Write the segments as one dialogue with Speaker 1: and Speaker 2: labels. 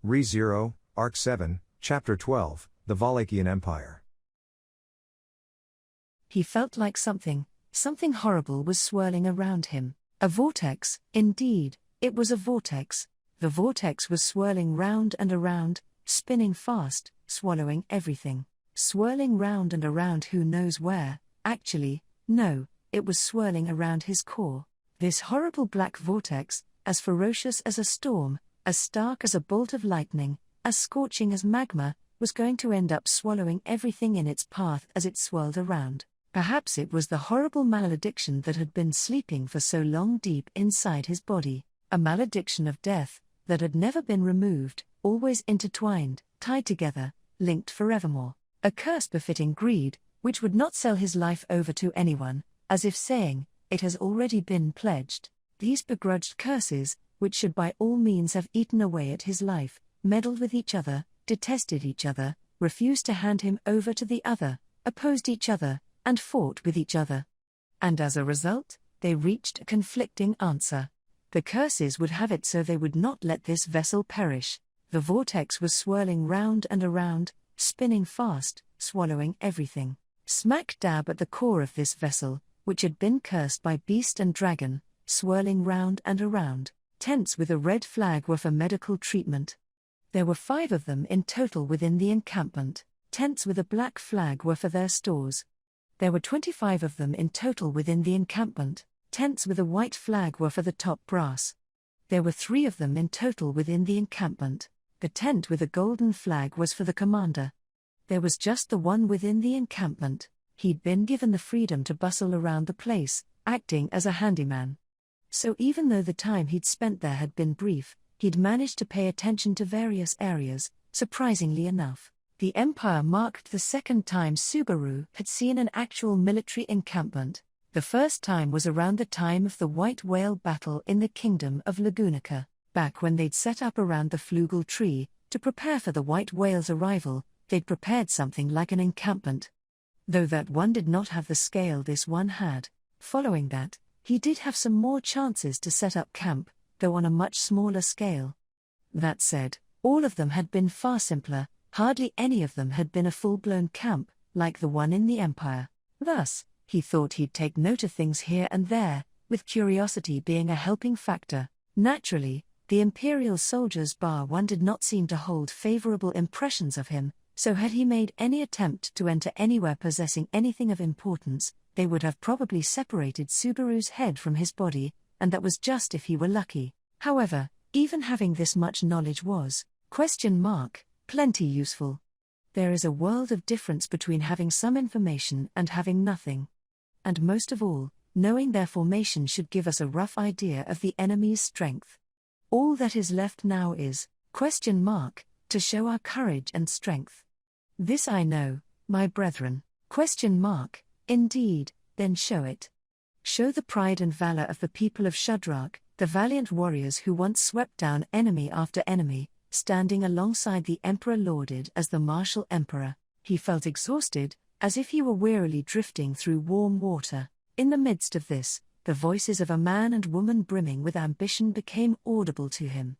Speaker 1: Re-Zero, Arc 7, Chapter 12, The Vollachian Empire.
Speaker 2: He felt like something horrible was swirling around him. A vortex, indeed, it was a vortex. The vortex was swirling round and around, spinning fast, swallowing everything. Swirling round and around who knows where, actually, no, it was swirling around his core. This horrible black vortex, as ferocious as a storm, as stark as a bolt of lightning, as scorching as magma, was going to end up swallowing everything in its path as it swirled around. Perhaps it was the horrible malediction that had been sleeping for so long deep inside his body, a malediction of death, that had never been removed, always intertwined, tied together, linked forevermore. A curse befitting greed, which would not sell his life over to anyone, as if saying, it has already been pledged. These begrudged curses, which should by all means have eaten away at his life, meddled with each other, detested each other, refused to hand him over to the other, opposed each other, and fought with each other. And as a result, they reached a conflicting answer. The curses would have it so they would not let this vessel perish. The vortex was swirling round and around, spinning fast, swallowing everything. Smack dab at the core of this vessel, which had been cursed by beast and dragon, swirling round and around. Tents with a red flag were for medical treatment. There were 5 of them in total within the encampment. Tents with a black flag were for their stores. There were 25 of them in total within the encampment. Tents with a white flag were for the top brass. There were 3 of them in total within the encampment. The tent with a golden flag was for the commander. There was just the one within the encampment. He'd been given the freedom to bustle around the place, acting as a handyman. So even though the time he'd spent there had been brief, he'd managed to pay attention to various areas. Surprisingly enough, the Empire marked the second time Subaru had seen an actual military encampment. The first time was around the time of the White Whale battle in the Kingdom of Lagunica. Back when they'd set up around the flugel tree, to prepare for the White Whale's arrival, they'd prepared something like an encampment. Though that one did not have the scale this one had. Following that, he did have some more chances to set up camp, though on a much smaller scale. That said, all of them had been far simpler, hardly any of them had been a full-blown camp, like the one in the Empire. Thus, he thought he'd take note of things here and there, with curiosity being a helping factor. Naturally, the Imperial soldiers bar one did not seem to hold favorable impressions of him, so had he made any attempt to enter anywhere possessing anything of importance, they would have probably separated Subaru's head from his body, and that was just if he were lucky. However, even having this much knowledge was, plenty useful. There is a world of difference between having some information and having nothing. And most of all, knowing their formation should give us a rough idea of the enemy's strength. All that is left now is, to show our courage and strength. This I know, my brethren, indeed, then show it. Show the pride and valor of the people of Shudrak, the valiant warriors who once swept down enemy after enemy, standing alongside the Emperor lauded as the martial emperor. He felt exhausted, as if he were wearily drifting through warm water. In the midst of this, the voices of a man and woman brimming with ambition became audible to him.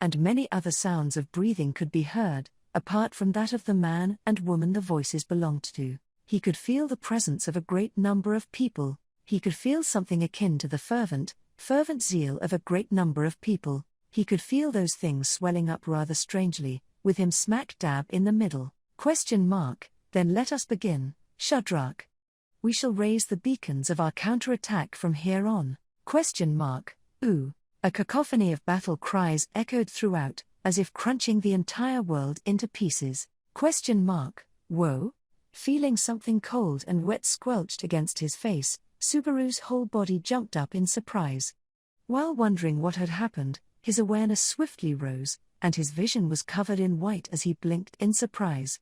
Speaker 2: And many other sounds of breathing could be heard, apart from that of the man and woman the voices belonged to. He could feel the presence of a great number of people. He could feel something akin to the fervent zeal of a great number of people. He could feel those things swelling up rather strangely, with him smack dab in the middle. Then let us begin, Shudrak. We shall raise the beacons of our counterattack from here on. Ooh. A cacophony of battle cries echoed throughout, as if crunching the entire world into pieces. Whoa? Feeling something cold and wet squelched against his face, Subaru's whole body jumped up in surprise. While wondering what had happened, his awareness swiftly rose, and his vision was covered in white as he blinked in surprise.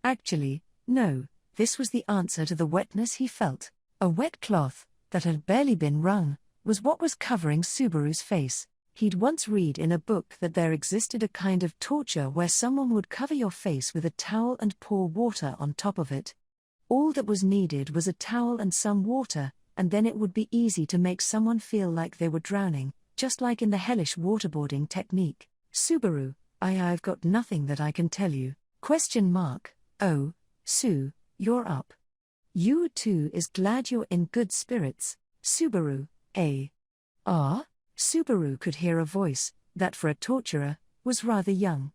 Speaker 2: Actually, no, this was the answer to the wetness he felt. A wet cloth, that had barely been wrung, was what was covering Subaru's face. He'd once read in a book that there existed a kind of torture where someone would cover your face with a towel and pour water on top of it. All that was needed was a towel and some water, and then it would be easy to make someone feel like they were drowning, just like in the hellish waterboarding technique. Subaru, I've got nothing that I can tell you. Oh, Sue, you're up. You too is glad you're in good spirits, Subaru, eh? Ah? Subaru could hear a voice, that for a torturer, was rather young.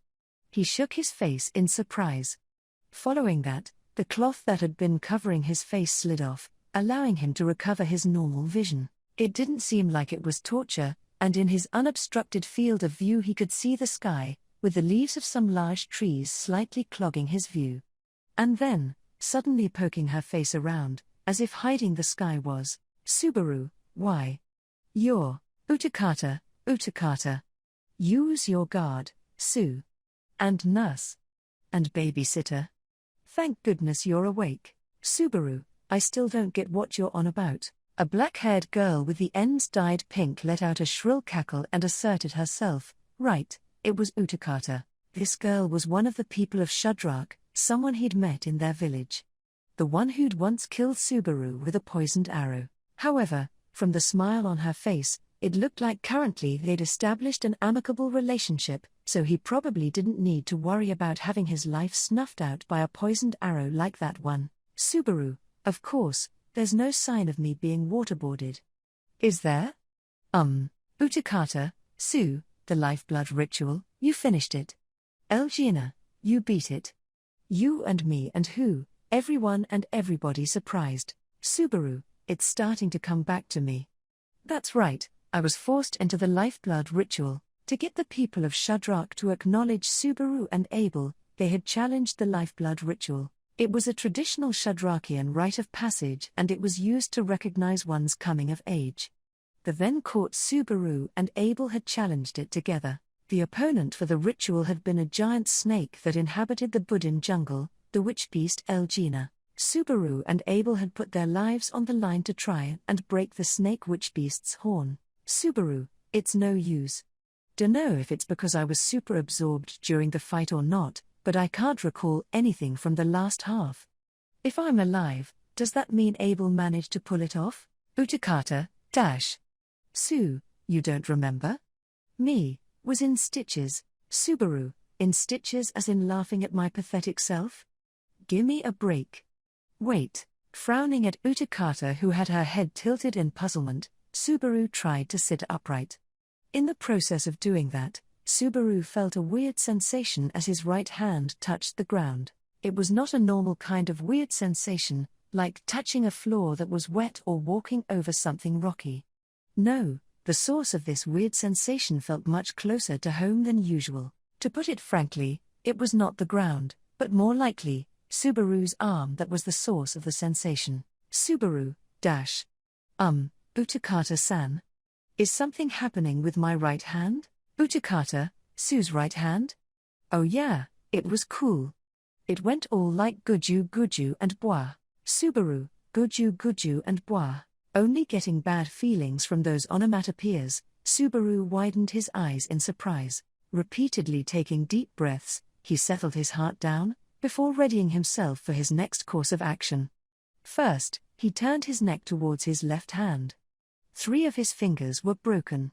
Speaker 2: He shook his face in surprise. Following that, the cloth that had been covering his face slid off, allowing him to recover his normal vision. It didn't seem like it was torture, and in his unobstructed field of view he could see the sky, with the leaves of some large trees slightly clogging his view. And then, suddenly poking her face around, as if hiding the sky was, Subaru, why? You're, Utakata. Use your guard, Sue. And nurse. And babysitter. Thank goodness you're awake. Subaru, I still don't get what you're on about. A black-haired girl with the ends dyed pink let out a shrill cackle and asserted herself. Right, it was Utakata. This girl was one of the people of Shudrak, someone he'd met in their village. The one who'd once killed Subaru with a poisoned arrow. However, from the smile on her face, it looked like currently they'd established an amicable relationship, so he probably didn't need to worry about having his life snuffed out by a poisoned arrow like that one. Subaru, of course, there's no sign of me being waterboarded. Is there? Utakata, Sue, the lifeblood ritual, you finished it. Elgina, you beat it. You and me and who, everyone and everybody surprised. Subaru, it's starting to come back to me. That's right, I was forced into the lifeblood ritual. To get the people of Shudrak to acknowledge Subaru and Abel, they had challenged the lifeblood ritual. It was a traditional Shudrakian rite of passage and it was used to recognize one's coming of age. The then court Subaru and Abel had challenged it together. The opponent for the ritual had been a giant snake that inhabited the Budin jungle, the witch beast Elgina. Subaru and Abel had put their lives on the line to try and break the snake witch beast's horn. Subaru, it's no use. Dunno if it's because I was super absorbed during the fight or not, but I can't recall anything from the last half. If I'm alive, does that mean Abel managed to pull it off? Utakata, Sue, you don't remember? Me, was in stitches. Subaru, in stitches as in laughing at my pathetic self? Gimme a break. Wait. Frowning at Utakata who had her head tilted in puzzlement, Subaru tried to sit upright. In the process of doing that, Subaru felt a weird sensation as his right hand touched the ground. It was not a normal kind of weird sensation, like touching a floor that was wet or walking over something rocky. No, the source of this weird sensation felt much closer to home than usual. To put it frankly, it was not the ground, but more likely, Subaru's arm that was the source of the sensation. Subaru, Utakata-san. Is something happening with my right hand? Utakata, Sue's right hand? Oh yeah, it was cool. It went all like guju and bois. Subaru, guju and bois. Only getting bad feelings from those onomatopoeias, Subaru widened his eyes in surprise. Repeatedly taking deep breaths, he settled his heart down, before readying himself for his next course of action. First, he turned his neck towards his left hand. 3 of his fingers were broken.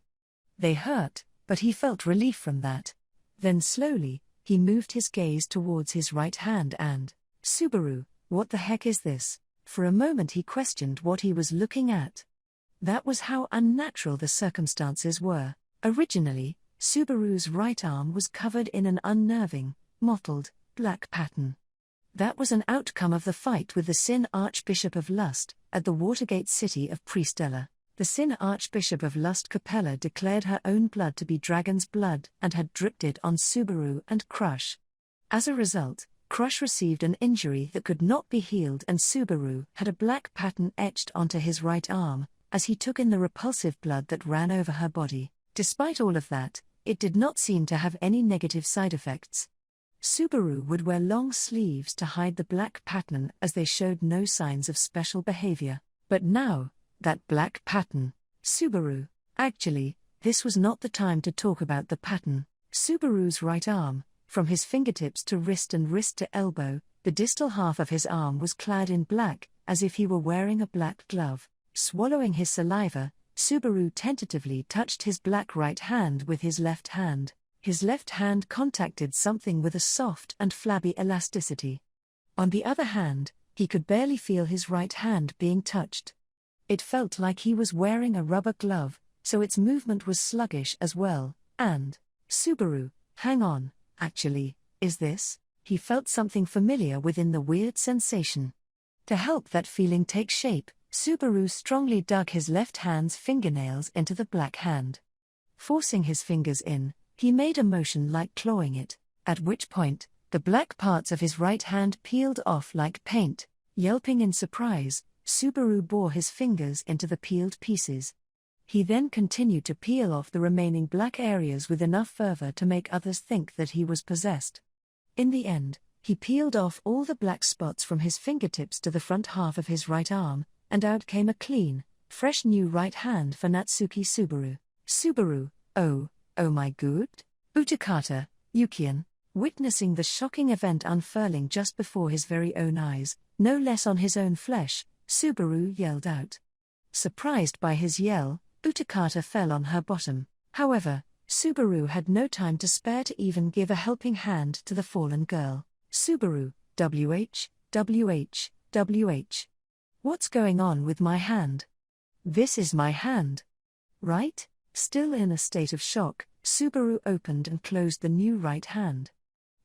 Speaker 2: They hurt, but he felt relief from that. Then slowly, he moved his gaze towards his right hand and, Subaru, what the heck is this? For a moment he questioned what he was looking at. That was how unnatural the circumstances were. Originally, Subaru's right arm was covered in an unnerving, mottled, black pattern. That was an outcome of the fight with the Sin Archbishop of Lust, at the Watergate city of Priestella. The Sin Archbishop of Lust Capella declared her own blood to be dragon's blood and had dripped it on Subaru and Crush. As a result, Crush received an injury that could not be healed and Subaru had a black pattern etched onto his right arm, as he took in the repulsive blood that ran over her body. Despite all of that, it did not seem to have any negative side effects. Subaru would wear long sleeves to hide the black pattern as they showed no signs of special behavior. But now, that black pattern. Subaru. Actually, this was not the time to talk about the pattern. Subaru's right arm, from his fingertips to wrist and wrist to elbow, the distal half of his arm was clad in black, as if he were wearing a black glove. Swallowing his saliva, Subaru tentatively touched his black right hand with his left hand. His left hand contacted something with a soft and flabby elasticity. On the other hand, he could barely feel his right hand being touched. It felt like he was wearing a rubber glove, so its movement was sluggish as well, and, Subaru, hang on, actually, is this? He felt something familiar within the weird sensation. To help that feeling take shape, Subaru strongly dug his left hand's fingernails into the black hand. Forcing his fingers in, he made a motion like clawing it, at which point, the black parts of his right hand peeled off like paint. Yelping in surprise, Subaru bore his fingers into the peeled pieces. He then continued to peel off the remaining black areas with enough fervor to make others think that he was possessed. In the end, he peeled off all the black spots from his fingertips to the front half of his right arm, and out came a clean, fresh new right hand for Natsuki Subaru. Subaru, oh my good? Utakata, Yukian, witnessing the shocking event unfurling just before his very own eyes, no less on his own flesh, Subaru yelled out. Surprised by his yell, Utakata fell on her bottom. However, Subaru had no time to spare to even give a helping hand to the fallen girl. Subaru, WH. What's going on with my hand? This is my hand. Right? Still in a state of shock, Subaru opened and closed the new right hand.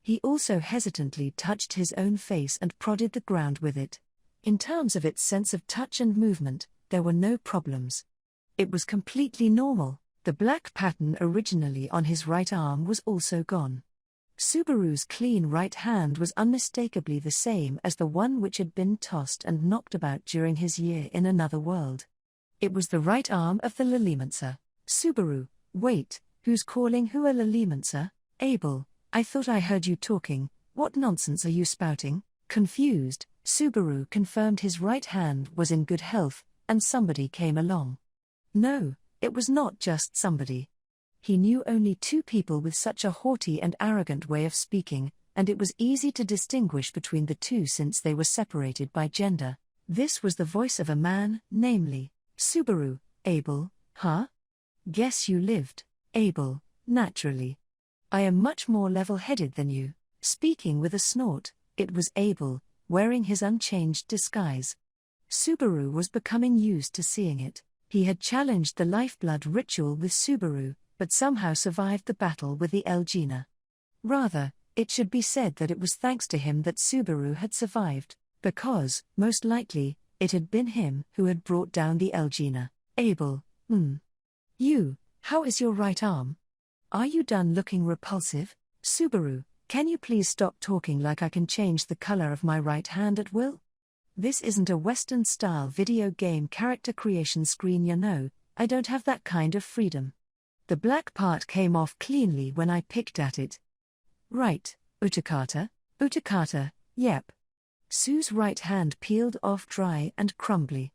Speaker 2: He also hesitantly touched his own face and prodded the ground with it. In terms of its sense of touch and movement, there were no problems. It was completely normal. The black pattern originally on his right arm was also gone. Subaru's clean right hand was unmistakably the same as the one which had been tossed and knocked about during his year in another world. It was the right arm of the Lilimancer. Subaru, wait, who's calling who a Lilimancer? Abel, I thought I heard you talking, what nonsense are you spouting? Confused, Subaru confirmed his right hand was in good health, and somebody came along. No, it was not just somebody. He knew only two people with such a haughty and arrogant way of speaking, and it was easy to distinguish between the two since they were separated by gender. This was the voice of a man, namely, Subaru. Abel, huh? Guess you lived. Abel, naturally. I am much more level-headed than you. Speaking with a snort, it was Abel, wearing his unchanged disguise. Subaru was becoming used to seeing it. He had challenged the lifeblood ritual with Subaru, but somehow survived the battle with the Elgina. Rather, it should be said that it was thanks to him that Subaru had survived, because, most likely, it had been him who had brought down the Elgina. Abel, You, how is your right arm? Are you done looking repulsive? Subaru, can you please stop talking like I can change the color of my right hand at will? This isn't a Western-style video game character creation screen, you know. I don't have that kind of freedom. The black part came off cleanly when I picked at it. Right, Utakata, yep. Sue's right hand peeled off dry and crumbly.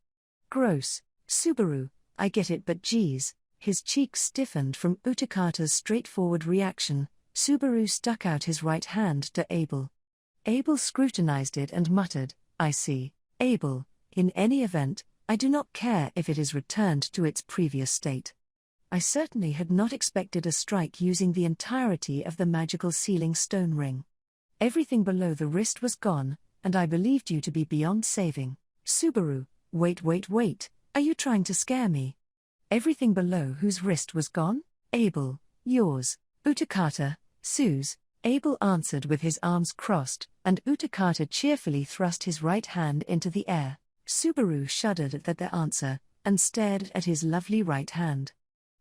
Speaker 2: Gross. Subaru, I get it, but geez. His cheeks stiffened from Utakata's straightforward reaction. Subaru stuck out his right hand to Abel. Abel scrutinized it and muttered, I see. Abel, in any event, I do not care if it is returned to its previous state. I certainly had not expected a strike using the entirety of the magical sealing stone ring. Everything below the wrist was gone, and I believed you to be beyond saving. Subaru, wait, are you trying to scare me? Everything below whose wrist was gone? Abel, yours. Utakata, Sue's. Abel answered with his arms crossed, and Utakata cheerfully thrust his right hand into the air. Subaru shuddered at the answer, and stared at his lovely right hand.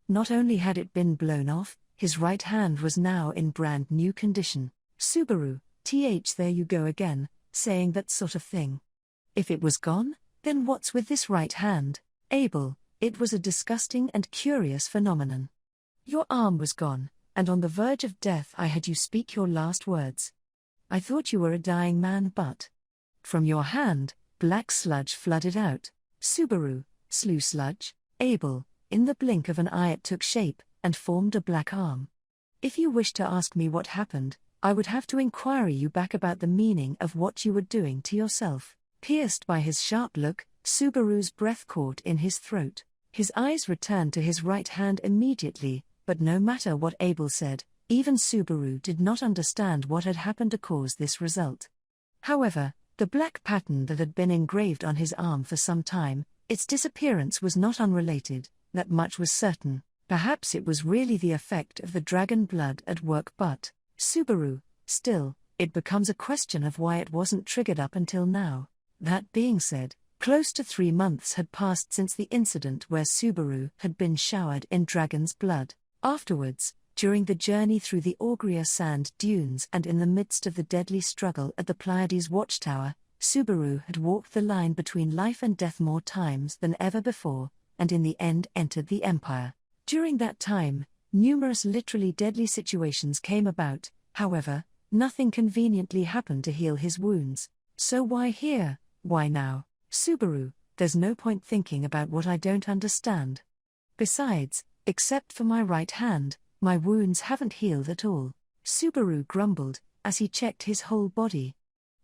Speaker 2: Not only had it been blown off, his right hand was now in brand new condition. Subaru, there you go again, saying that sort of thing. If it was gone, then what's with this right hand? Abel, it was a disgusting and curious phenomenon. Your arm was gone, and on the verge of death I had you speak your last words. I thought you were a dying man, but from your hand, black sludge flooded out. Subaru, slew sludge. Abel, in the blink of an eye it took shape, and formed a black arm. If you wish to ask me what happened, I would have to inquire you back about the meaning of what you were doing to yourself. Pierced by his sharp look, Subaru's breath caught in his throat. His eyes returned to his right hand immediately, but no matter what Abel said, Even Subaru did not understand what had happened to cause this result. However, the black pattern that had been engraved on his arm for some time, its disappearance was not unrelated, that much was certain. Perhaps it was really the effect of the dragon blood at work, but, Subaru, still, it becomes a question of why it wasn't triggered up until now. That being said, close to 3 months had passed since the incident where Subaru had been showered in dragon's blood. Afterwards, during the journey through the Augria sand dunes and in the midst of the deadly struggle at the Pleiades watchtower, Subaru had walked the line between life and death more times than ever before, and in the end entered the Empire. During that time, numerous literally deadly situations came about. However, nothing conveniently happened to heal his wounds. So why here? Why now? Subaru, there's no point thinking about what I don't understand. Besides, except for my right hand, my wounds haven't healed at all. Subaru grumbled, as he checked his whole body.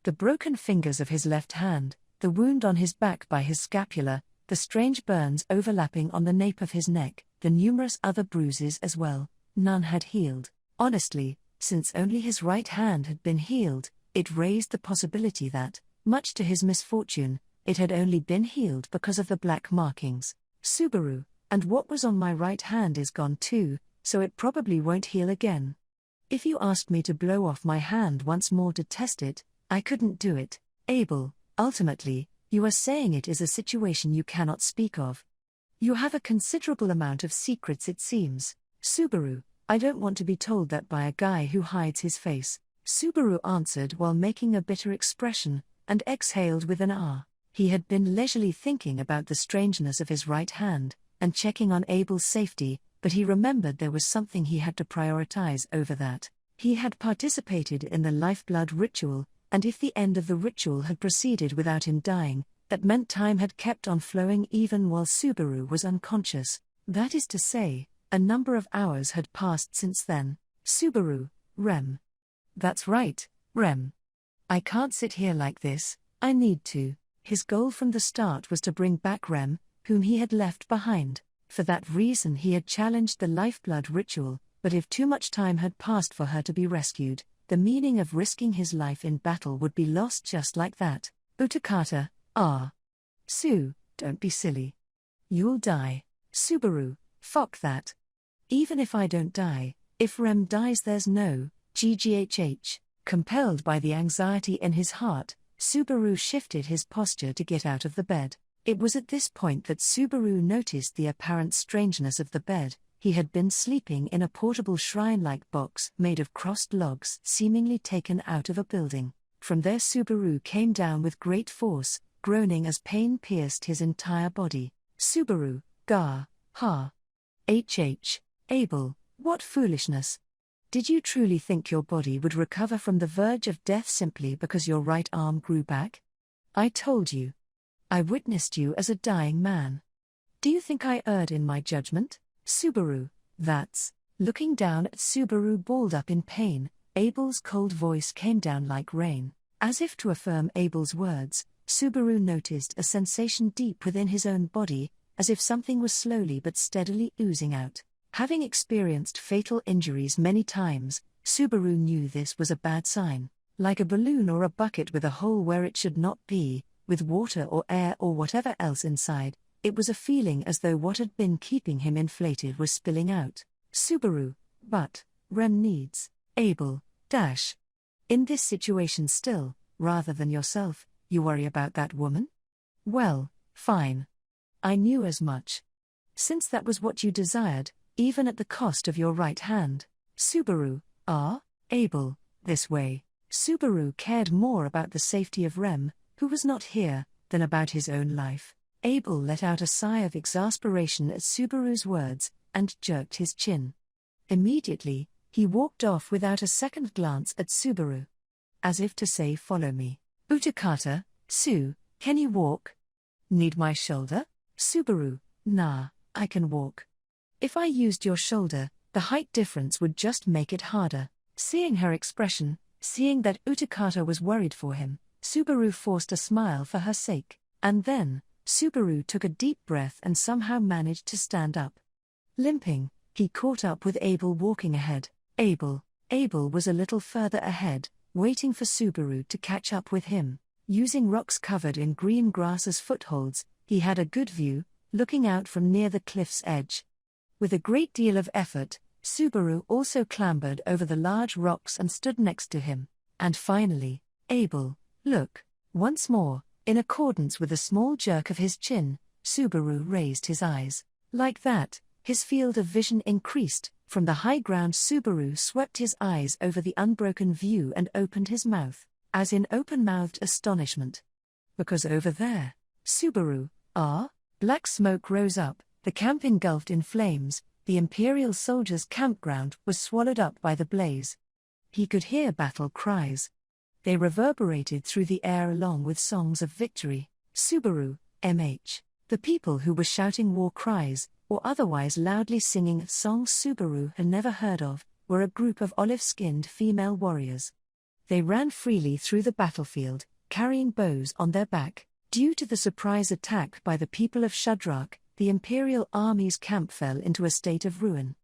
Speaker 2: The broken fingers of his left hand, the wound on his back by his scapula, the strange burns overlapping on the nape of his neck, the numerous other bruises as well, none had healed. Honestly, since only his right hand had been healed, it raised the possibility that, much to his misfortune, it had only been healed because of the black markings. Subaru, and what was on my right hand is gone too, so it probably won't heal again. If you asked me to blow off my hand once more to test it, I couldn't do it. Abel, ultimately, you are saying it is a situation you cannot speak of. You have a considerable amount of secrets, it seems. Subaru, I don't want to be told that by a guy who hides his face. Subaru answered while making a bitter expression, and exhaled with an ah. He had been leisurely thinking about the strangeness of his right hand, and checking on Abel's safety, but he remembered there was something he had to prioritize over that. He had participated in the lifeblood ritual, and if the end of the ritual had proceeded without him dying, that meant time had kept on flowing even while Subaru was unconscious. That is to say, a number of hours had passed since then. Subaru, Rem. That's right, Rem. I can't sit here like this, I need to. His goal from the start was to bring back Rem, whom he had left behind. For that reason he had challenged the lifeblood ritual, but if too much time had passed for her to be rescued, the meaning of risking his life in battle would be lost just like that. Utakata, ah. Sue, don't be silly. You'll die. Subaru, fuck that. Even if I don't die, if Rem dies there's no GGHH. Compelled by the anxiety in his heart, Subaru shifted his posture to get out of the bed. It was at this point that Subaru noticed the apparent strangeness of the bed. He had been sleeping in a portable shrine-like box made of crossed logs seemingly taken out of a building. From there Subaru came down with great force, groaning as pain pierced his entire body. Subaru, Gar, Ha. HH, Abel, what foolishness. Did you truly think your body would recover from the verge of death simply because your right arm grew back? I told you. I witnessed you as a dying man. Do you think I erred in my judgment? Subaru, that's. Looking down at Subaru balled up in pain, Abel's cold voice came down like rain. As if to affirm Abel's words, Subaru noticed a sensation deep within his own body, as if something was slowly but steadily oozing out. Having experienced fatal injuries many times, Subaru knew this was a bad sign. Like a balloon or a bucket with a hole where it should not be, with water or air or whatever else inside, it was a feeling as though what had been keeping him inflated was spilling out. Subaru, but, Rem needs, Abel, dash. In this situation still, rather than yourself, you worry about that woman? Well, fine. I knew as much. Since that was what you desired, even at the cost of your right hand. Subaru, Abel, this way. Subaru cared more about the safety of Rem, who was not here, than about his own life. Abel let out a sigh of exasperation at Subaru's words, and jerked his chin. Immediately, he walked off without a second glance at Subaru. As if to say follow me. Utakata, Sue, can you walk? Need my shoulder? Subaru, nah, I can walk. If I used your shoulder, the height difference would just make it harder. Seeing her expression, seeing that Utakata was worried for him, Subaru forced a smile for her sake, and then, Subaru took a deep breath and somehow managed to stand up. Limping, he caught up with Abel walking ahead. Abel. Abel was a little further ahead, waiting for Subaru to catch up with him. Using rocks covered in green grass as footholds, he had a good view, looking out from near the cliff's edge. With a great deal of effort, Subaru also clambered over the large rocks and stood next to him. And finally, Abel, look. Once more, in accordance with a small jerk of his chin, Subaru raised his eyes. Like that, his field of vision increased. From the high ground, Subaru swept his eyes over the unbroken view and opened his mouth, as in open-mouthed astonishment. Because over there, Subaru, black smoke rose up, the camp engulfed in flames, the Imperial soldiers' campground was swallowed up by the blaze. He could hear battle cries. They reverberated through the air along with songs of victory. Subaru, MH. The people who were shouting war cries, or otherwise loudly singing songs Subaru had never heard of, were a group of olive-skinned female warriors. They ran freely through the battlefield, carrying bows on their back. Due to the surprise attack by the people of Shadrach, the Imperial army's camp fell into a state of ruin.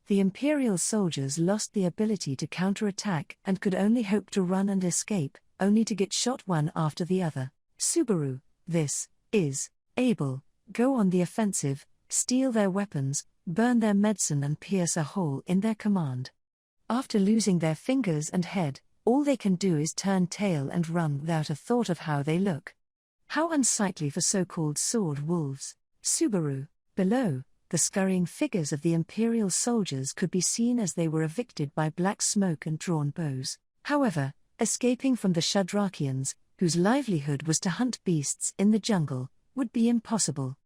Speaker 2: The Imperial soldiers lost the ability to counterattack and could only hope to run and escape, only to get shot one after the other. Subaru, this is Abel, go on the offensive, steal their weapons, burn their medicine and pierce a hole in their command. After losing their fingers and head, all they can do is turn tail and run without a thought of how they look. How unsightly for so-called sword wolves. Subaru, below, the scurrying figures of the Imperial soldiers could be seen as they were evicted by black smoke and drawn bows. However, escaping from the Shadrachians, whose livelihood was to hunt beasts in the jungle, would be impossible.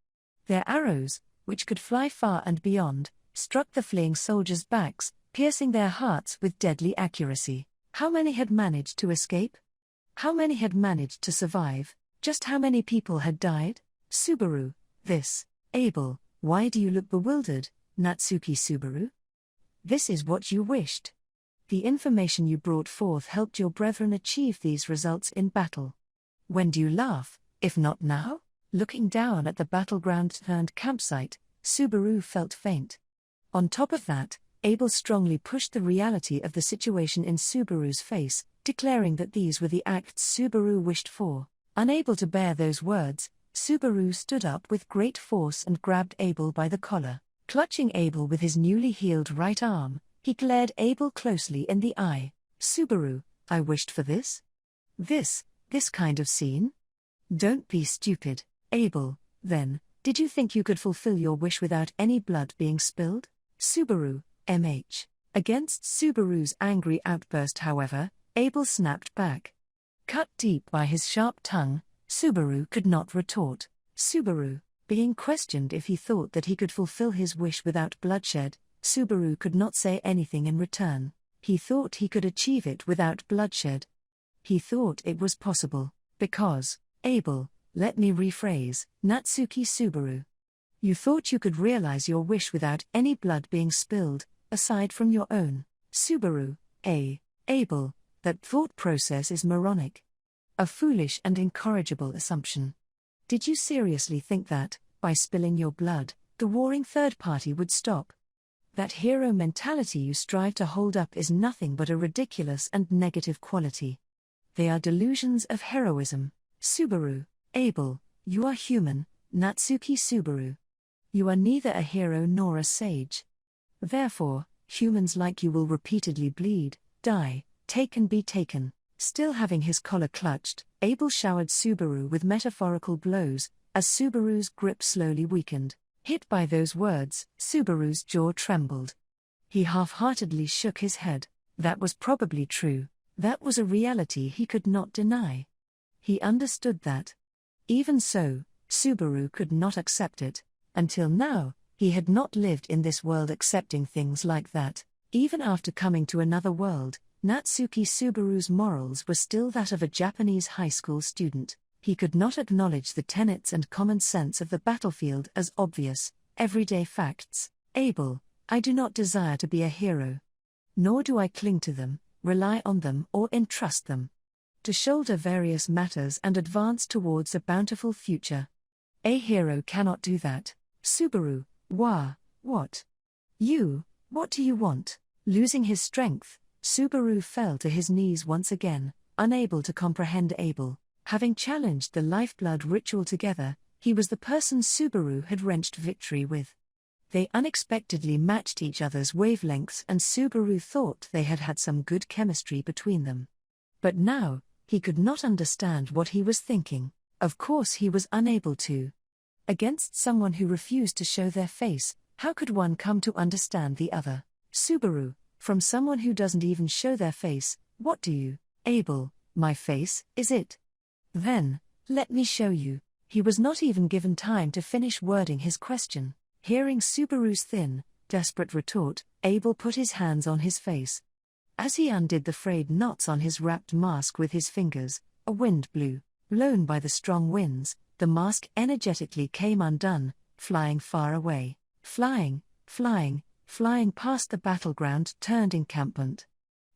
Speaker 2: Their arrows, which could fly far and beyond, struck the fleeing soldiers' backs, piercing their hearts with deadly accuracy. How many had managed to escape? How many had managed to survive? Just how many people had died? Subaru, this, Abel, why do you look bewildered, Natsuki Subaru? This is what you wished. The information you brought forth helped your brethren achieve these results in battle. When do you laugh, if not now? Looking down at the battleground-turned-campsite, Subaru felt faint. On top of that, Abel strongly pushed the reality of the situation in Subaru's face, declaring that these were the acts Subaru wished for. Unable to bear those words, Subaru stood up with great force and grabbed Abel by the collar. Clutching Abel with his newly healed right arm, he glared Abel closely in the eye. Subaru, I wished for this? This kind of scene? Don't be stupid, Abel. Then, did you think you could fulfill your wish without any blood being spilled? Subaru, MH. Against Subaru's angry outburst, however, Abel snapped back. Cut deep by his sharp tongue, Subaru could not retort. Subaru, being questioned if he thought that he could fulfill his wish without bloodshed, Subaru could not say anything in return. He thought he could achieve it without bloodshed. He thought it was possible, because, Abel, let me rephrase, Natsuki Subaru. You thought you could realize your wish without any blood being spilled, aside from your own. Subaru, Abel, that thought process is moronic. A foolish and incorrigible assumption. Did you seriously think that, by spilling your blood, the warring third party would stop? That hero mentality you strive to hold up is nothing but a ridiculous and negative quality. They are delusions of heroism. Subaru, Abel, you are human, Natsuki Subaru. You are neither a hero nor a sage. Therefore, humans like you will repeatedly bleed, die, take and be taken. Still having his collar clutched, Abel showered Subaru with metaphorical blows, as Subaru's grip slowly weakened. Hit by those words, Subaru's jaw trembled. He half-heartedly shook his head. That was probably true. That was a reality he could not deny. He understood that. Even so, Subaru could not accept it. Until now, he had not lived in this world accepting things like that. Even after coming to another world, Natsuki Subaru's morals were still that of a Japanese high school student. He could not acknowledge the tenets and common sense of the battlefield as obvious, everyday facts. Abel, I do not desire to be a hero. Nor do I cling to them, rely on them or entrust them. To shoulder various matters and advance towards a bountiful future. A hero cannot do that. Subaru, what? What do you want? Losing his strength, Subaru fell to his knees once again, unable to comprehend Abel. Having challenged the lifeblood ritual together, he was the person Subaru had wrenched victory with. They unexpectedly matched each other's wavelengths, and Subaru thought they had had some good chemistry between them. But now, he could not understand what he was thinking. Of course he was unable to. Against someone who refused to show their face, how could one come to understand the other? Subaru, from someone who doesn't even show their face, what do you? Abel, my face, is it? Then, let me show you. He was not even given time to finish wording his question. Hearing Subaru's thin, desperate retort, Abel put his hands on his face. As he undid the frayed knots on his wrapped mask with his fingers, a wind blew. Blown by the strong winds, the mask energetically came undone, flying far away. Flying, flying, flying past the battleground-turned encampment.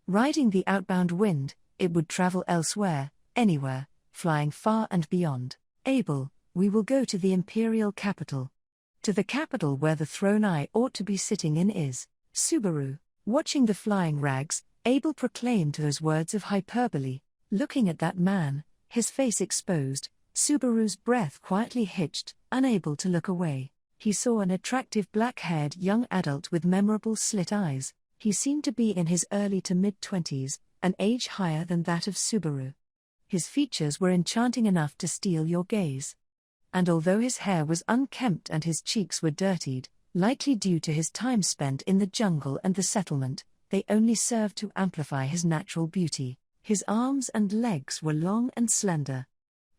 Speaker 2: Riding the outbound wind, it would travel elsewhere, anywhere, flying far and beyond. Abel, we will go to the imperial capital. To the capital where the throne I ought to be sitting in is. Subaru. Watching the flying rags, Abel proclaimed those words of hyperbole. Looking at that man, his face exposed, Subaru's breath quietly hitched, unable to look away. He saw an attractive black-haired young adult with memorable slit eyes. He seemed to be in his early to mid-20s, an age higher than that of Subaru. His features were enchanting enough to steal your gaze. And although his hair was unkempt and his cheeks were dirtied, likely due to his time spent in the jungle and the settlement, they only served to amplify his natural beauty. His arms and legs were long and slender.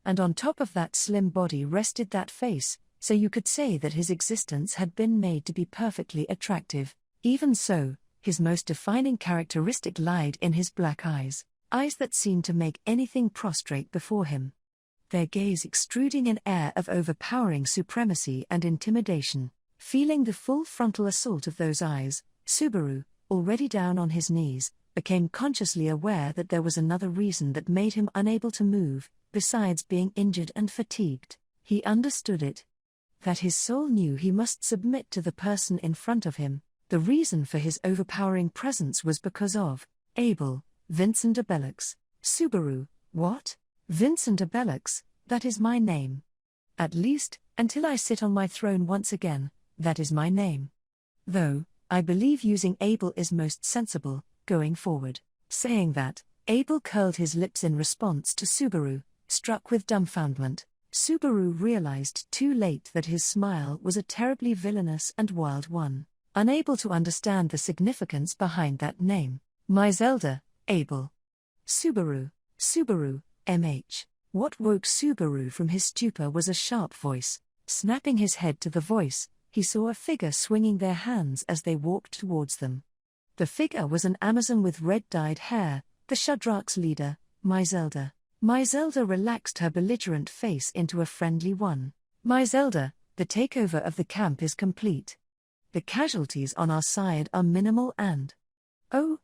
Speaker 2: And on top of that slim body rested that face, so you could say that his existence had been made to be perfectly attractive. Even so, his most defining characteristic lied in his black eyes that seemed to make anything prostrate before him. Their gaze extruding an air of overpowering supremacy and intimidation. Feeling the full frontal assault of those eyes, Subaru, already down on his knees, became consciously aware that there was another reason that made him unable to move, besides being injured and fatigued. He understood it. That his soul knew he must submit to the person in front of him. The reason for his overpowering presence was because of Abel, Vincent Abelux. Subaru, what? Vincent Abelux, that is my name. At least, until I sit on my throne once again, that is my name. Though, I believe using Abel is most sensible, going forward. Saying that, Abel curled his lips in response to Subaru, struck with dumbfoundment. Subaru realized too late that his smile was a terribly villainous and wild one. Unable to understand the significance behind that name. My Zelda, Abel. Subaru, MH. What woke Subaru from his stupor was a sharp voice. Snapping his head to the voice, he saw a figure swinging their hands as they walked towards them. The figure was an Amazon with red-dyed hair, the Shudrak's leader, My Zelda. My Zelda relaxed her belligerent face into a friendly one. My Zelda, the takeover of the camp is complete. The casualties on our side are minimal and... Oh,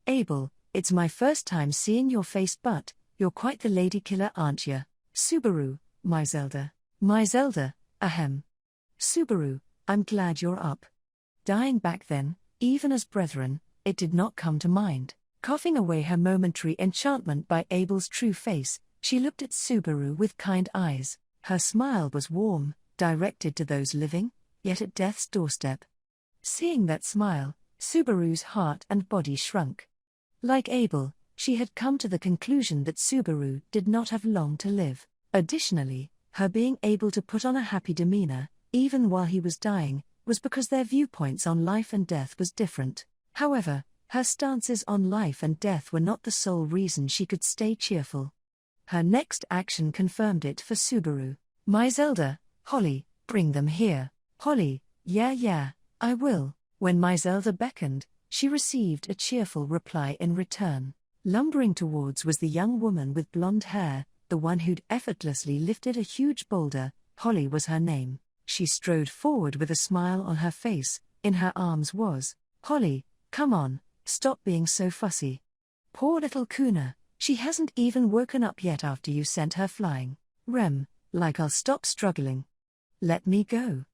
Speaker 2: Abel, it's my first time seeing your face, but you're quite the lady killer, aren't you? Subaru, My Zelda. My Zelda, ahem. Subaru, I'm glad you're up. Dying back then, even as brethren, it did not come to mind. Coughing away her momentary enchantment by Abel's true face, she looked at Subaru with kind eyes. Her smile was warm, directed to those living, yet at death's doorstep. Seeing that smile, Subaru's heart and body shrunk. Like Abel, she had come to the conclusion that Subaru did not have long to live. Additionally, her being able to put on a happy demeanor, even while he was dying, was because their viewpoints on life and death was different. However, her stances on life and death were not the sole reason she could stay cheerful. Her next action confirmed it for Subaru. My Zelda, Holly, bring them here. Holly, yeah, I will. When My Zelda beckoned, she received a cheerful reply in return. Lumbering towards was the young woman with blonde hair, the one who'd effortlessly lifted a huge boulder. Holly was her name. She strode forward with a smile on her face. In her arms was Holly. Come on, stop being so fussy. Poor little Kuna, she hasn't even woken up yet after you sent her flying. Like I'll stop struggling. Let me go.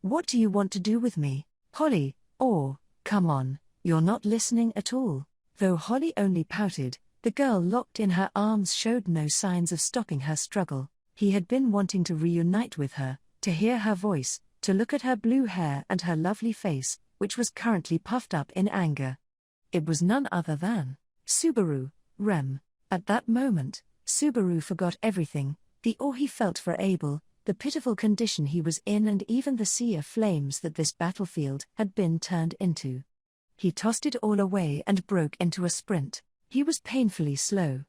Speaker 2: What do you want to do with me, Holly? Or, come on, You're not listening at all." Though Holly only pouted, the girl locked in her arms showed no signs of stopping her struggle. He had been wanting to reunite with her, to hear her voice, to look at her blue hair and her lovely face, which was currently puffed up in anger. It was none other than Subaru, Rem. At that moment, Subaru forgot everything, the awe he felt for Abel, the pitiful condition he was in, and even the sea of flames that this battlefield had been turned into. He tossed it all away and broke into a sprint. He was painfully slow.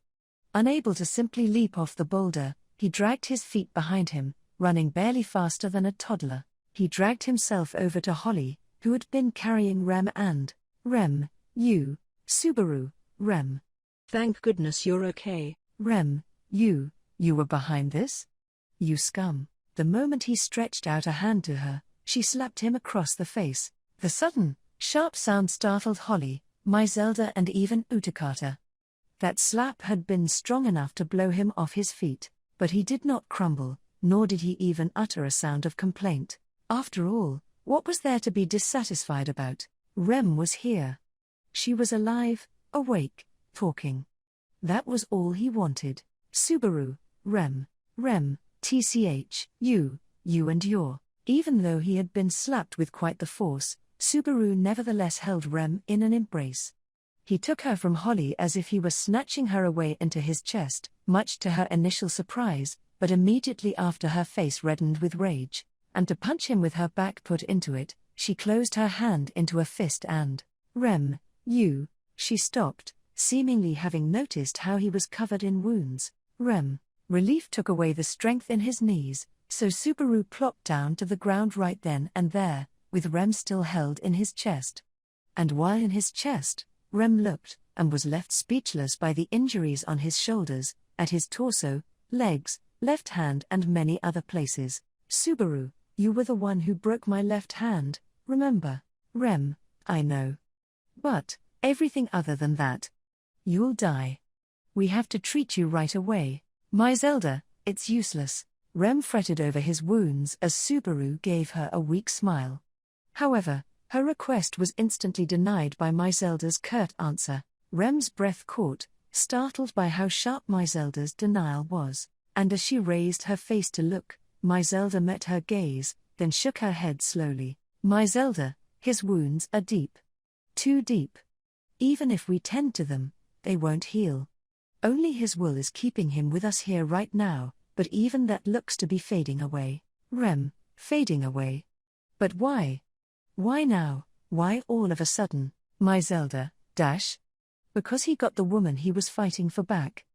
Speaker 2: Unable to simply leap off the boulder, he dragged his feet behind him, running barely faster than a toddler. He dragged himself over to Holly, who had been carrying Rem and, "Rem, you, Subaru, Rem.
Speaker 3: Thank goodness you're okay.
Speaker 2: Rem, you were behind this? You scum." The moment he stretched out a hand to her, she slapped him across the face. The sudden, sharp sound startled Holly, Zelda, and even Utakata. That slap had been strong enough to blow him off his feet, but he did not crumble, nor did he even utter a sound of complaint. After all, what was there to be dissatisfied about? Rem was here. She was alive, awake, talking. That was all he wanted. Subaru, Rem, tch, you and your. Even though he had been slapped with quite the force, Subaru nevertheless held Rem in an embrace. He took her from Holly as if he were snatching her away into his chest, much to her initial surprise, but immediately after her face reddened with rage, and to punch him with her back put into it, she closed her hand into a fist and, "Rem, you," she stopped, seemingly having noticed how he was covered in wounds. Rem. Relief took away the strength in his knees, so Subaru plopped down to the ground right then and there, with Rem still held in his chest. And while in his chest, Rem looked, and was left speechless by the injuries on his shoulders, at his torso, legs, left hand and many other places. "Subaru, you were the one who broke my left hand, remember?" "Rem, I know. But, everything other than that. You'll die. We have to treat you right away." "Zelda, it's useless." Rem fretted over his wounds as Subaru gave her a weak smile. However, her request was instantly denied by Zelda's curt answer. Rem's breath caught, startled by how sharp Zelda's denial was, and as she raised her face to look, Zelda met her gaze, then shook her head slowly. "Zelda, his wounds are deep. Too deep. Even if we tend to them, they won't heal. Only his will is keeping him with us here right now, but even that looks to be fading away." "Rem, fading away? But why? Why now? Why all of a sudden?" Zelda, "Because he got the woman he was fighting for back.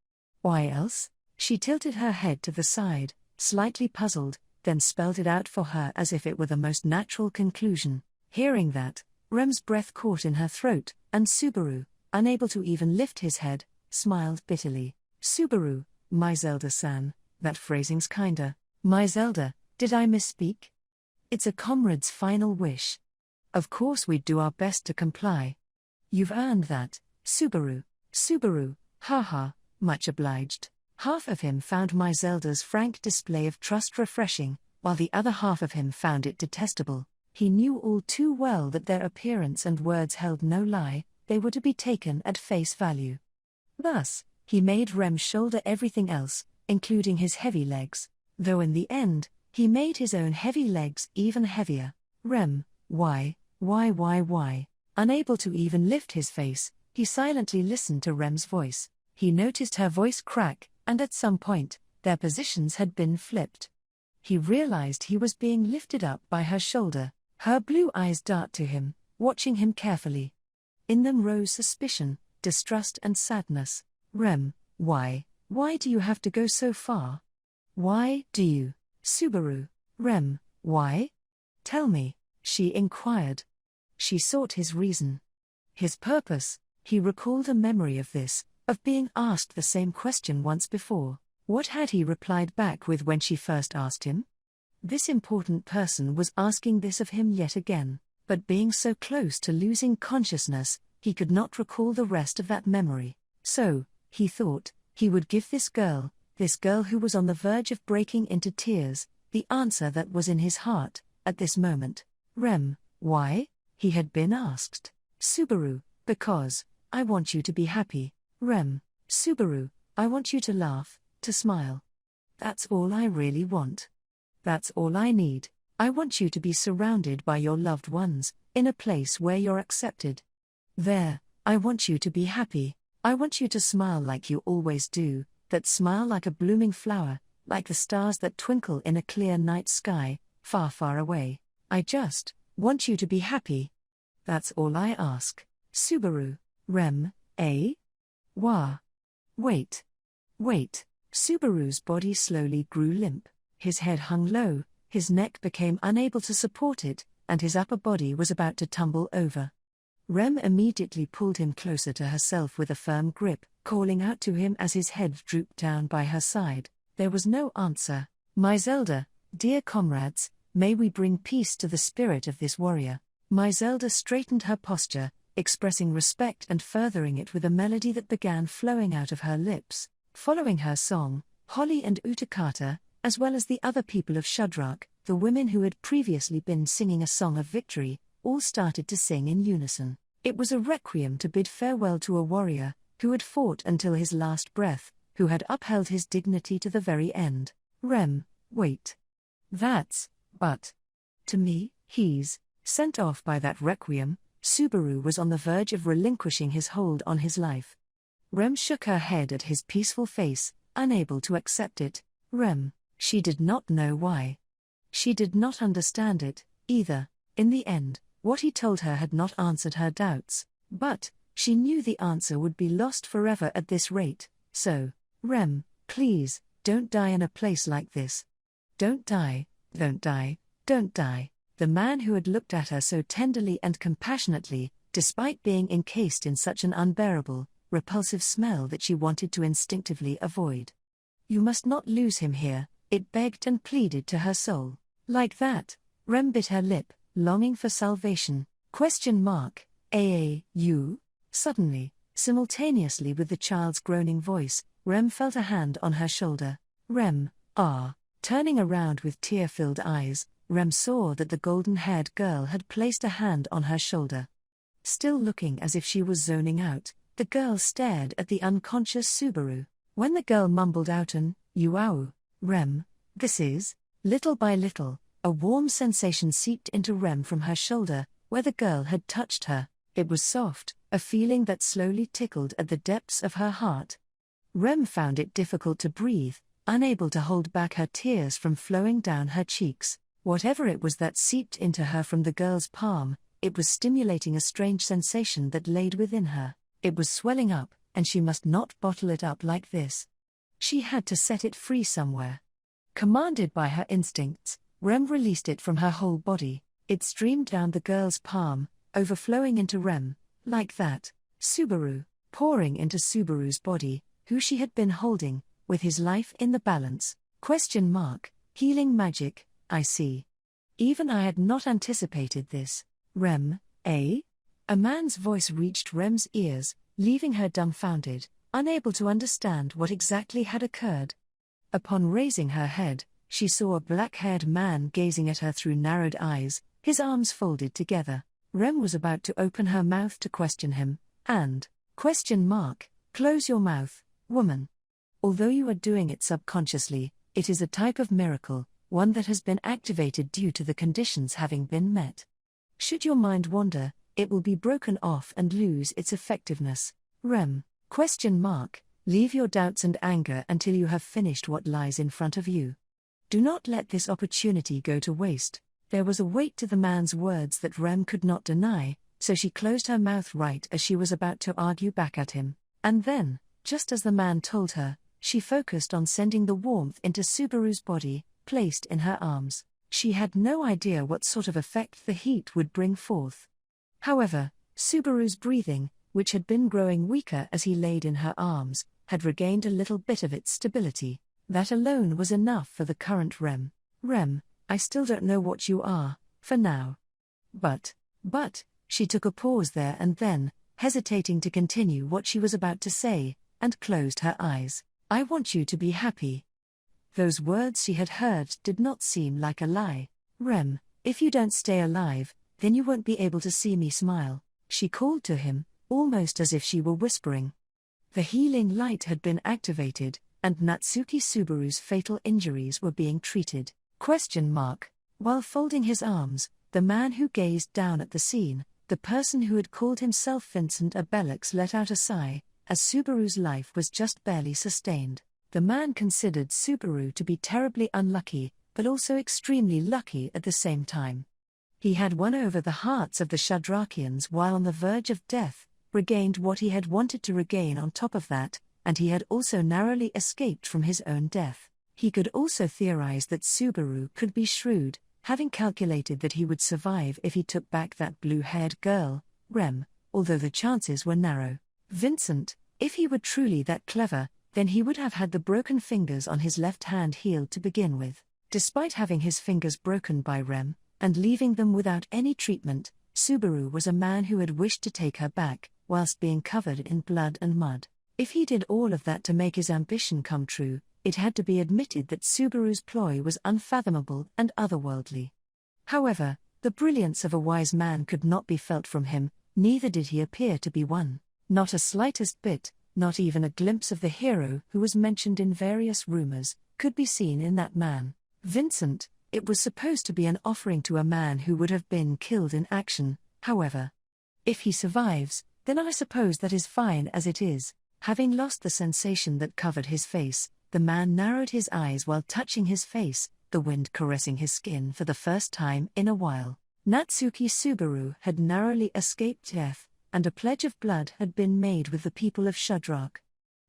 Speaker 2: Why else?" She tilted her head to the side, slightly puzzled, then spelled it out for her as if it were the most natural conclusion. Hearing that, Rem's breath caught in her throat, and Subaru, unable to even lift his head, smiled bitterly. "Subaru, Zelda-san, that phrasing's kinda. Zelda, did I misspeak? It's a comrade's final wish. Of course we'd do our best to comply. You've earned that, Subaru." Subaru, haha, much obliged. Half of him found Zelda's frank display of trust refreshing, while the other half of him found it detestable. He knew all too well that their appearance and words held no lie, they were to be taken at face value. Thus, he made Rem shoulder everything else, including his heavy legs, though in the end, he made his own heavy legs even heavier. Rem, why? Unable to even lift his face, he silently listened to Rem's voice. He noticed her voice crack, and at some point, their positions had been flipped. He realized he was being lifted up by her shoulder, her blue eyes dart to him, watching him carefully. In them rose suspicion, distrust and sadness. "Rem, why do you have to go so far? Why do you?" "Subaru, Rem, why? Tell me," she inquired. She sought his reason. His purpose. He recalled a memory of this, of being asked the same question once before. What had he replied back with when she first asked him? This important person was asking this of him yet again, but being so close to losing consciousness, he could not recall the rest of that memory. So, he thought, he would give this girl who was on the verge of breaking into tears, the answer that was in his heart, at this moment. "Rem, why?" he had been asked. Subaru, because I want you to be happy. REM. Subaru, I want you to laugh, to smile. That's all I really want. That's all I need. I want you to be surrounded by your loved ones, in a place where you're accepted. There, I want you to be happy. I want you to smile like you always do, that smile like a blooming flower, like the stars that twinkle in a clear night sky, far, far away. I just want you to be happy. That's all I ask. Subaru. REM. Wah. Wait. Subaru's body slowly grew limp. His head hung low, his neck became unable to support it, and his upper body was about to tumble over. REM immediately pulled him closer to herself with a firm grip, calling out to him as his head drooped down by her side. There was no answer. My Zelda, dear comrades, may we bring peace to the spirit of this warrior. My Zelda straightened her posture, expressing respect and furthering it with a melody that began flowing out of her lips. Following her song, Holly and Utakata, as well as the other people of Shudrak, the women who had previously been singing a song of victory, all started to sing in unison. It was a requiem to bid farewell to a warrior, who had fought until his last breath, who had upheld his dignity to the very end. REM. Wait. That's, but. To me, he's sent off by that requiem. Subaru was on the verge of relinquishing his hold on his life. REM shook her head at his peaceful face, unable to accept it. REM. She did not know why. She did not understand it, either. In the end, what he told her had not answered her doubts, but she knew the answer would be lost forever at this rate. So, REM, please, don't die in a place like this. Don't die, don't die, don't die. The man who had looked at her so tenderly and compassionately, despite being encased in such an unbearable, repulsive smell that she wanted to instinctively avoid. You must not lose him here, it begged and pleaded to her soul. Like that, REM bit her lip, longing for salvation. You? Suddenly, simultaneously with the child's groaning voice, REM felt a hand on her shoulder. REM. Turning around with tear-filled eyes, REM saw that the golden-haired girl had placed a hand on her shoulder. Still looking as if she was zoning out, the girl stared at the unconscious Subaru. When the girl mumbled out an, "Yuau, REM, this is," little by little, a warm sensation seeped into REM from her shoulder, where the girl had touched her. It was soft, a feeling that slowly tickled at the depths of her heart. REM found it difficult to breathe, unable to hold back her tears from flowing down her cheeks. Whatever it was that seeped into her from the girl's palm, it was stimulating a strange sensation that laid within her. It was swelling up, and she must not bottle it up like this. She had to set it free somewhere. Commanded by her instincts, REM released it from her whole body. It streamed down the girl's palm, overflowing into REM, like that. Subaru, pouring into Subaru's body, who she had been holding, with his life in the balance. Healing magic, I see. Even I had not anticipated this. REM, A man's voice reached REM's ears, leaving her dumbfounded, unable to understand what exactly had occurred. Upon raising her head, she saw a black-haired man gazing at her through narrowed eyes, his arms folded together. REM was about to open her mouth to question him, and, close your mouth, woman. Although you are doing it subconsciously, it is a type of miracle, one that has been activated due to the conditions having been met. Should your mind wander, it will be broken off and lose its effectiveness. REM, leave your doubts and anger until you have finished what lies in front of you. Do not let this opportunity go to waste. There was a weight to the man's words that REM could not deny, so she closed her mouth right as she was about to argue back at him. And then, just as the man told her, she focused on sending the warmth into Subaru's body, placed in her arms. She had no idea what sort of effect the heat would bring forth. However, Subaru's breathing, which had been growing weaker as he laid in her arms, had regained a little bit of its stability. That alone was enough for the current REM. REM, I still don't know what you are, for now. But, she took a pause there and then, hesitating to continue what she was about to say, and closed her eyes. I want you to be happy. Those words she had heard did not seem like a lie. REM, if you don't stay alive, then you won't be able to see me smile. She called to him, almost as if she were whispering. The healing light had been activated, and Natsuki Subaru's fatal injuries were being treated. While folding his arms, the man who gazed down at the scene, the person who had called himself Vincent Abelix, let out a sigh, as Subaru's life was just barely sustained. The man considered Subaru to be terribly unlucky, but also extremely lucky at the same time. He had won over the hearts of the Shadrakians while on the verge of death, regained what he had wanted to regain on top of that, and he had also narrowly escaped from his own death. He could also theorize that Subaru could be shrewd, having calculated that he would survive if he took back that blue-haired girl, Rem, although the chances were narrow. Vincent, if he were truly that clever, then he would have had the broken fingers on his left hand healed to begin with. Despite having his fingers broken by Rem, and leaving them without any treatment, Subaru was a man who had wished to take her back, whilst being covered in blood and mud. If he did all of that to make his ambition come true, it had to be admitted that Subaru's ploy was unfathomable and otherworldly. However, the brilliance of a wise man could not be felt from him, neither did he appear to be one. Not a slightest bit, not even a glimpse of the hero who was mentioned in various rumors, could be seen in that man. Vincent, it was supposed to be an offering to a man who would have been killed in action, however. If he survives, then I suppose that is fine as it is. Having lost the sensation that covered his face, the man narrowed his eyes while touching his face, the wind caressing his skin for the first time in a while. Natsuki Subaru had narrowly escaped death, and a pledge of blood had been made with the people of Shadrak.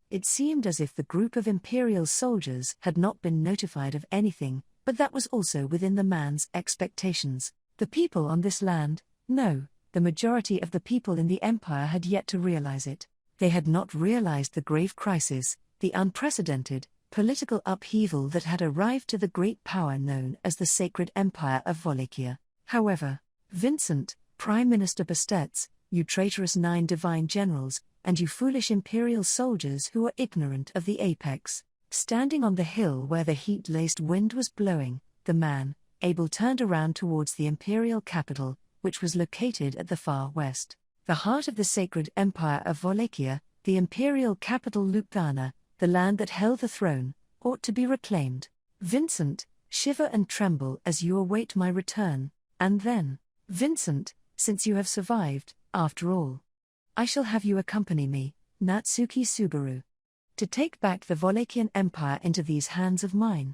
Speaker 2: It seemed as if the group of Imperial soldiers had not been notified of anything, but that was also within the man's expectations. The people on this land, no, the majority of the people in the Empire had yet to realize it. They had not realized the grave crisis, the unprecedented, political upheaval that had arrived to the great power known as the Sacred Empire of Vollachia. However, Vincent, Prime Minister Bastetz, you traitorous 9 divine generals, and you foolish imperial soldiers who are ignorant of the apex. Standing on the hill where the heat-laced wind was blowing, the man, Abel, turned around towards the imperial capital, which was located at the far west. The heart of the Sacred Empire of Vollachian, the imperial capital Lupthana, the land that held the throne, ought to be reclaimed. Vincent, shiver and tremble as you await my return, and then, Vincent, since you have survived, after all, I shall have you accompany me, Natsuki Subaru, to take back the Vollachian Empire into these hands of mine.